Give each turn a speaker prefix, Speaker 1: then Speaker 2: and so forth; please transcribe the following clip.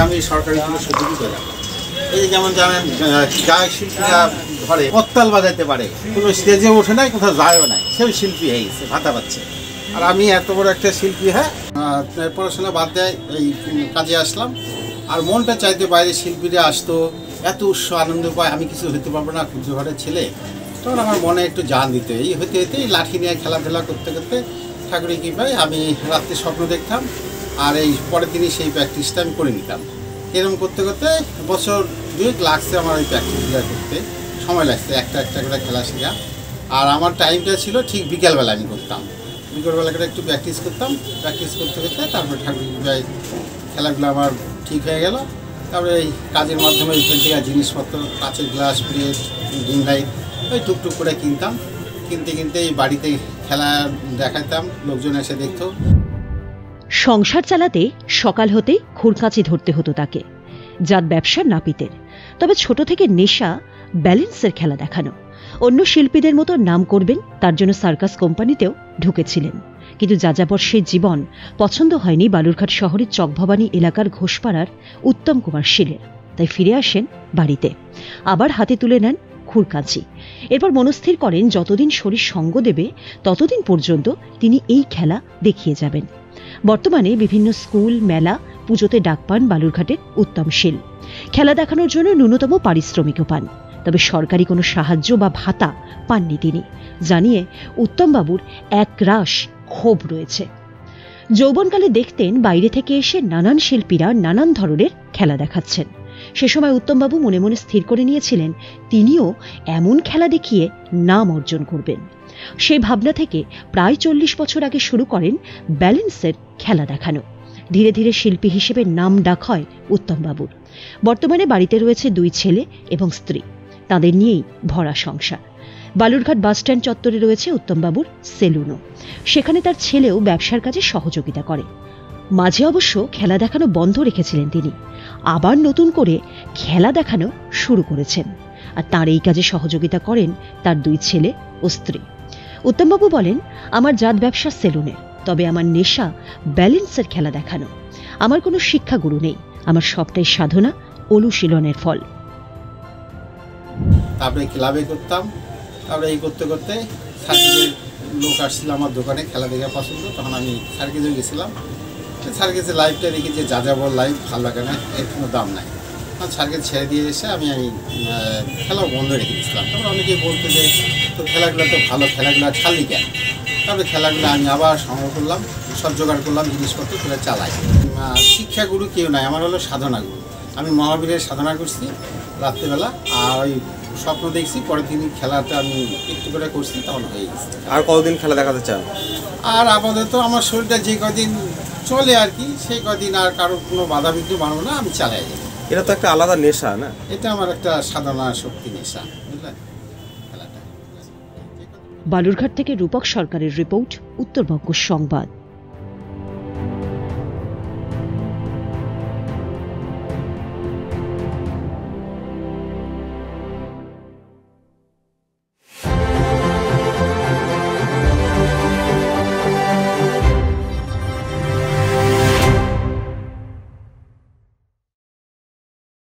Speaker 1: আমি সরকারি সুযোগই পেলাম। এই যেমন জানেন গায়ক শিল্পীরা ঘরে করতাল বাজাইতে পারে, কোনো স্টেজে ওঠে নাই, কোথাও যায়ও নাই, সেও শিল্পী হয়ে গেছে, ভাতা পাচ্ছে। আর আমি এত বড় একটা শিল্পী, হ্যাঁ পড়াশোনা বাদ দেয় এই কাজে আসলাম। আর মনটা চাইতে বাইরে শিল্পীরা আসতো, এত উৎসাহ আনন্দ পায়, আমি কিছু হতে পারবো না, ক্ষুদ্র ঘরের ছেলে। তখন আমার মনে একটু জান দিত। এই হতে হতে লাঠি নিয়ে খেলাধুলা করতে করতে ঠাকুরের কৃপায় আমি রাত্রে স্বপ্ন দেখতাম, আর এই পরের দিনই সেই প্র্যাকটিসটা আমি করে নিতাম। এরকম করতে করতে বছর 2 লাগছে আমার ওই প্র্যাকটিসগুলো করতে, সময় লাগছে একটা একটা করে খেলা শেখা। আর আমার টাইমটা ছিল ঠিক বিকেলবেলা আমি করতাম, বিকেলবেলা করে একটু প্র্যাকটিস করতাম, প্র্যাকটিস করতে করতে তারপরে ঠাকুরের কৃপায় খেলাগুলো আমার ঠিক হয়ে গেল। তারপরে এই কাজের মাধ্যমে এইখান থেকে জিনিসপত্র, কাঁচের গ্লাস, প্লেট, ডিম লাইট ওই টুকটুক করে কিনতাম, কিনতে কিনতে এই বাড়িতে খেলা দেখাতাম, লোকজন এসে দেখতো।
Speaker 2: সংসার চালাতে সকাল হতেই খুরকাঁচি ধরতে হতো তাকে, জাত ব্যবসার নাপিতের। তবে ছোট থেকে নেশা ব্যালেন্সের খেলা দেখানো। অন্য শিল্পীদের মতো নাম করবেন তার জন্য সার্কাস কোম্পানিতেও ঢুকেছিলেন, কিন্তু যাযাবর সেই জীবন পছন্দ হয়নি বালুরঘাট শহরের চকভবানী এলাকার ঘোষপাড়ার উত্তম কুমার শীলের। তাই ফিরে আসেন বাড়িতে, আবার হাতে তুলে নেন খুরকাঁচি। এরপর মনস্থির করেন যতদিন শরীর সঙ্গ দেবে ততদিন পর্যন্ত তিনি এই খেলা দেখিয়ে যাবেন। বর্তমানে বিভিন্ন স্কুল, মেলা, পুজোতে ডাক পান বালুরঘাটের উত্তম শীল। খেলা দেখানোর জন্য ন্যূনতম পারিশ্রমিকও পান, তবে সরকারি কোনো সাহায্য বা ভাতা পাননি তিনি, জানিয়ে উত্তমবাবুর একরাশ ক্ষোভ রয়েছে। যৌবনকালে দেখতেন বাইরে থেকে এসে নানান শিল্পীরা নানান ধরনের খেলা দেখাচ্ছেন। সে সময় উত্তমবাবু মনে মনে স্থির করে নিয়েছিলেন তিনিও এমন খেলা দেখিয়ে নাম অর্জন করবেন। সেই ভাবনা থেকে প্রায় 40 বছর আগে শুরু করেন ব্যালেন্সের খেলা দেখানো। ধীরে ধীরে শিল্পী হিসেবে নাম ডাক হয় উত্তমবাবুর। বর্তমানে বাড়িতে রয়েছে 2 ছেলে এবং স্ত্রী, তাদের নিয়েই ভরা সংসার। বালুরঘাট বাসস্ট্যান্ড চত্বরে রয়েছে উত্তমবাবুর সেলুনও, সেখানে তার ছেলেও ব্যবসার কাজে সহযোগিতা করে। মাঝে অবশ্য খেলা দেখানো বন্ধ রেখেছিলেন তিনি, আবার নতুন করে খেলা দেখানো শুরু করেছেন। আর তার এই কাজে সহযোগিতা করেন তার 2 ছেলে ও স্ত্রী। উত্তমবাবু বলেন, আমার জাত ব্যবসা সেলুনের, তবে আমার নেশা ব্যালেন্সের খেলা দেখানো। আমার কোনো শিক্ষাগুরু নেই, আমার সবটাই সাধনা, অনুশীলনের ফল।
Speaker 1: তারপরে ক্লাবে করতাম, তারপরে এই করতে করতে সার্কিটের লোক আসছিল আমার দোকানে, খেলা দেখা পছন্দ, তখন আমি সার্কিটে গেছিলাম। সার্কিটের লাইফটা দেখি যে যাযাবর লাইফ, ভালো লাগে না, এর কোনো দাম নাই। সার্কিট ছেড়ে দিয়ে এসে আমি খেলাও বন্ধ রেখে দিয়েছিলাম। তারপর অনেকেই বলতো যে তো খেলাগুলো তো ভালো, খেলাগুলো ছাড়লি কেন? তারপরে খেলাগুলো আমি আবার সংগ্রহ করলাম, সব জোগাড় করলাম, জিনিসপত্র করে চালাই। শিক্ষাগুরু কেউ নাই, আমার হলো সাধনাগুরু। আমি মহাবীরের সাধনা করছি রাত্রিবেলা, আর ওই স্বপ্ন দেখছি, পরের দিন খেলাটা আমি একটু করে করছি, তখন হয়ে গেছে।
Speaker 3: আর কতদিন খেলা দেখাতে চান?
Speaker 1: আর আপাতত আমার শরীরটা যে কদিন চলে আর কি, সেই কদিন আর কারোর কোনো বাধা বিঘ্ন বাড়বো না, আমি চালাই যাই।
Speaker 3: এটা তো একটা আলাদা নেশা না?
Speaker 1: এটা আমার একটা সাধনা শক্তি নেশা, বুঝলেন খেলাটা।
Speaker 2: বালুরঘাট থেকে রূপক সরকারের রিপোর্ট, উত্তরবঙ্গ সংবাদ।